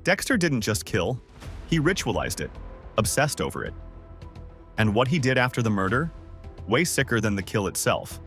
Dexter didn't just kill, he ritualized it, obsessed over it. And what he did after the murder? Way sicker than the kill itself.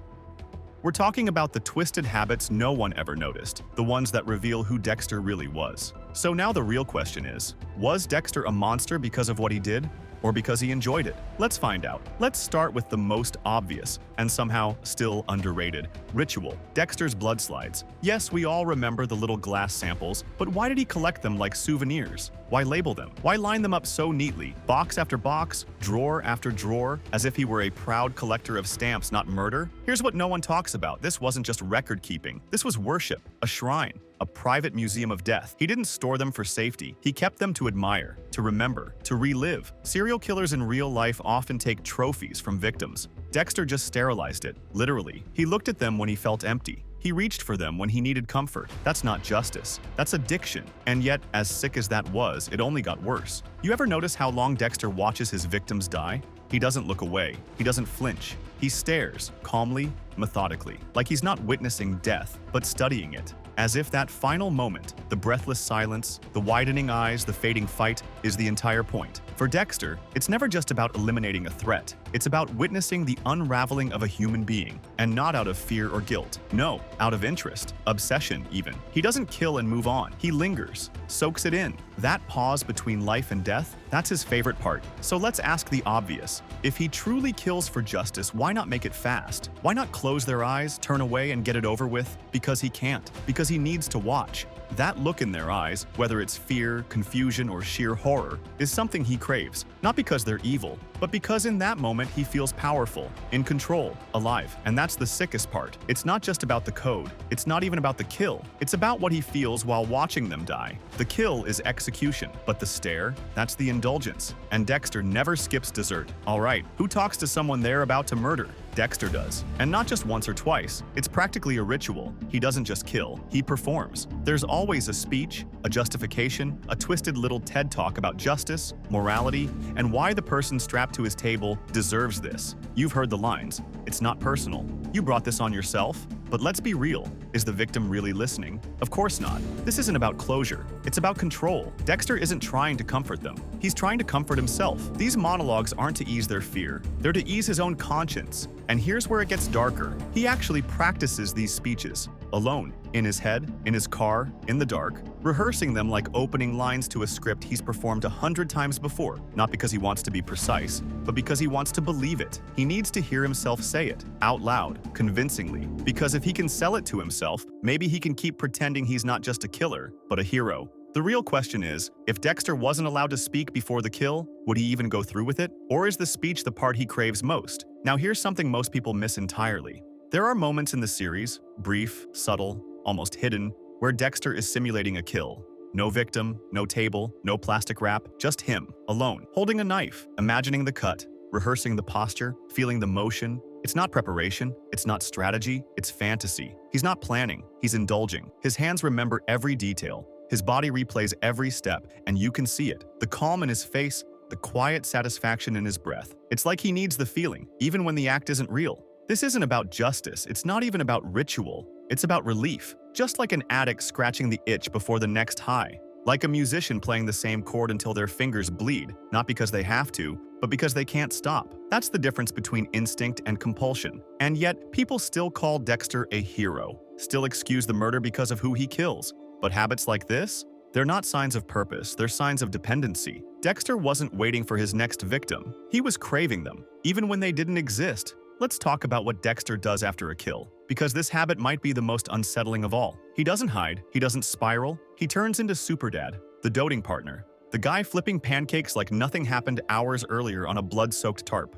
We're talking about the twisted habits no one ever noticed, the ones that reveal who Dexter really was. So now the real question is, was Dexter a monster because of what he did? Or because he enjoyed it? Let's find out. Let's start with the most obvious, and somehow still underrated, ritual, Dexter's blood slides. Yes, we all remember the little glass samples, but why did he collect them like souvenirs? Why label them? Why line them up so neatly, box after box, drawer after drawer, as if he were a proud collector of stamps, not murder? Here's what no one talks about. This wasn't just record keeping. This was worship, a shrine, a private museum of death. He didn't store them for safety. He kept them to admire, to remember, to relive. Serial killers in real life often take trophies from victims. Dexter just sterilized it, literally. He looked at them when he felt empty. He reached for them when he needed comfort. That's not justice. That's addiction. And yet, as sick as that was, it only got worse. You ever notice how long Dexter watches his victims die? He doesn't look away. He doesn't flinch. He stares, calmly, methodically, like he's not witnessing death, but studying it. As if that final moment, the breathless silence, the widening eyes, the fading fight, is the entire point. For Dexter, it's never just about eliminating a threat. It's about witnessing the unraveling of a human being, and not out of fear or guilt. No, out of interest, obsession even. He doesn't kill and move on. He lingers, soaks it in. That pause between life and death, that's his favorite part. So let's ask the obvious. If he truly kills for justice, why not make it fast? Why not close their eyes, turn away, and get it over with? Because he can't. Because he needs to watch. That look in their eyes, whether it's fear, confusion, or sheer horror, is something he craves. Not because they're evil, but because in that moment he feels powerful, in control, alive. And that's the sickest part. It's not just about the code. It's not even about the kill. It's about what he feels while watching them die. The kill is execution, but the stare, that's the indulgence. And Dexter never skips dessert. All right, who talks to someone they're about to murder? Dexter does. And not just once or twice. It's practically a ritual. He doesn't just kill, he performs. There's always a speech, a justification, a twisted little TED talk about justice, morality, and why the person strapped to his table deserves this. You've heard the lines. It's not personal. You brought this on yourself. But let's be real. Is the victim really listening? Of course not. This isn't about closure. It's about control. Dexter isn't trying to comfort them. He's trying to comfort himself. These monologues aren't to ease their fear. They're to ease his own conscience. And here's where it gets darker. He actually practices these speeches. Alone, in his head, in his car, in the dark, rehearsing them like opening lines to a script he's performed 100 times before, not because he wants to be precise, but because he wants to believe it. He needs to hear himself say it, out loud, convincingly, because if he can sell it to himself, maybe he can keep pretending he's not just a killer, but a hero. The real question is, if Dexter wasn't allowed to speak before the kill, would he even go through with it? Or is the speech the part he craves most? Now here's something most people miss entirely. There are moments in the series, brief, subtle, almost hidden, where Dexter is simulating a kill. No victim, no table, no plastic wrap, just him, alone, holding a knife, imagining the cut, rehearsing the posture, feeling the motion. It's not preparation, it's not strategy, it's fantasy. He's not planning, he's indulging. His hands remember every detail. His body replays every step, and you can see it. The calm in his face, the quiet satisfaction in his breath. It's like he needs the feeling, even when the act isn't real. This isn't about justice, it's not even about ritual. It's about relief, just like an addict scratching the itch before the next high. Like a musician playing the same chord until their fingers bleed, not because they have to, but because they can't stop. That's the difference between instinct and compulsion. And yet, people still call Dexter a hero, still excuse the murder because of who he kills. But habits like this? They're not signs of purpose, they're signs of dependency. Dexter wasn't waiting for his next victim. He was craving them, even when they didn't exist. Let's talk about what Dexter does after a kill, because this habit might be the most unsettling of all. He doesn't hide, he doesn't spiral, he turns into Superdad, the doting partner, the guy flipping pancakes like nothing happened hours earlier on a blood-soaked tarp.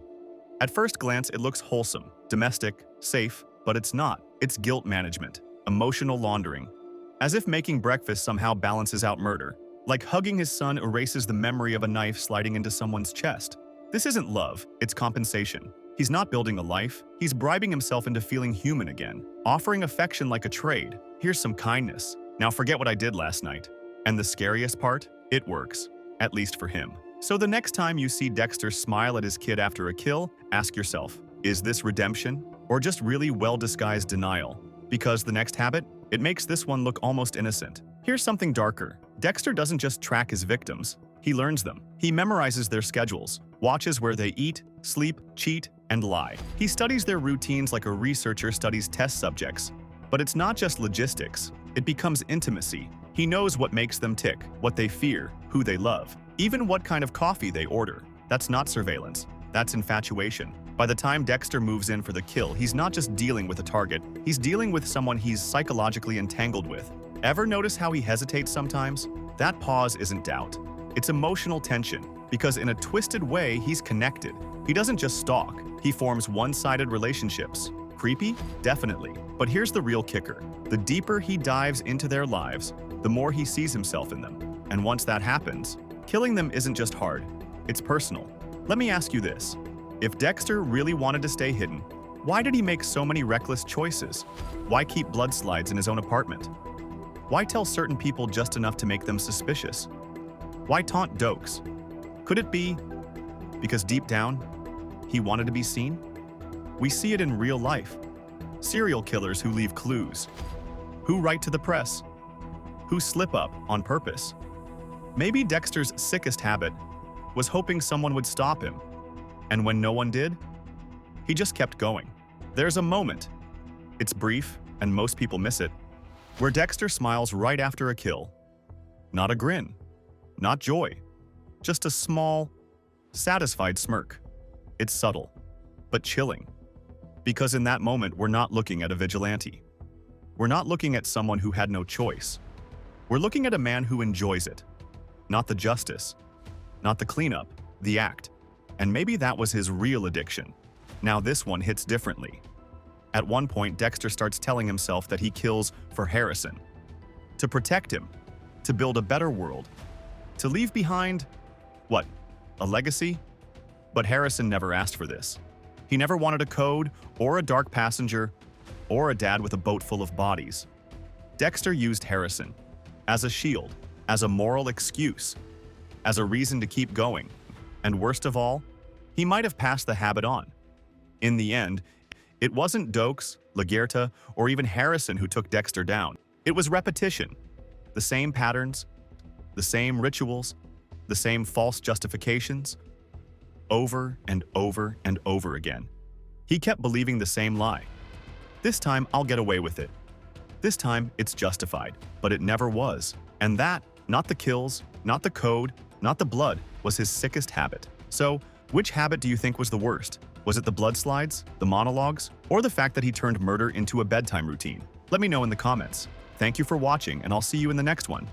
At first glance, it looks wholesome, domestic, safe, but it's not. It's guilt management, emotional laundering. As if making breakfast somehow balances out murder. Like hugging his son erases the memory of a knife sliding into someone's chest. This isn't love, it's compensation. He's not building a life, he's bribing himself into feeling human again, offering affection like a trade. Here's some kindness. Now forget what I did last night. And the scariest part? It works. At least for him. So the next time you see Dexter smile at his kid after a kill, ask yourself, is this redemption? Or just really well-disguised denial? Because the next habit? It makes this one look almost innocent. Here's something darker. Dexter doesn't just track his victims, he learns them. He memorizes their schedules, watches where they eat, sleep, cheat, and lie. He studies their routines like a researcher studies test subjects. But it's not just logistics, it becomes intimacy. He knows what makes them tick, what they fear, who they love, even what kind of coffee they order. That's not surveillance, that's infatuation. By the time Dexter moves in for the kill, he's not just dealing with a target, he's dealing with someone he's psychologically entangled with. Ever notice how he hesitates sometimes? That pause isn't doubt. It's emotional tension, because in a twisted way, he's connected. He doesn't just stalk, he forms one-sided relationships. Creepy? Definitely. But here's the real kicker. The deeper he dives into their lives, the more he sees himself in them. And once that happens, killing them isn't just hard, it's personal. Let me ask you this. If Dexter really wanted to stay hidden, why did he make so many reckless choices? Why keep blood slides in his own apartment? Why tell certain people just enough to make them suspicious? Why taunt dokes? Could it be because deep down, he wanted to be seen? We see it in real life. Serial killers who leave clues, who write to the press, who slip up on purpose. Maybe Dexter's sickest habit was hoping someone would stop him, and when no one did, he just kept going. There's a moment, it's brief and most people miss it, where Dexter smiles right after a kill. Not a grin, not joy, just a small, satisfied smirk. It's subtle, but chilling. Because in that moment, we're not looking at a vigilante. We're not looking at someone who had no choice. We're looking at a man who enjoys it. Not the justice, not the cleanup, the act. And maybe that was his real addiction. Now this one hits differently. At one point, Dexter starts telling himself that he kills for Harrison. To protect him, to build a better world, to leave behind, what, a legacy? But Harrison never asked for this. He never wanted a code, or a dark passenger, or a dad with a boat full of bodies. Dexter used Harrison as a shield, as a moral excuse, as a reason to keep going. And worst of all, he might have passed the habit on. In the end, it wasn't Dokes, Laguerta, or even Harrison who took Dexter down. It was repetition. The same patterns, the same rituals, the same false justifications, over and over and over again. He kept believing the same lie. This time, I'll get away with it. This time, it's justified, but it never was. And that, not the kills, not the code, not the blood, was his sickest habit. So, which habit do you think was the worst? Was it the blood slides, the monologues, or the fact that he turned murder into a bedtime routine? Let me know in the comments. Thank you for watching, and I'll see you in the next one.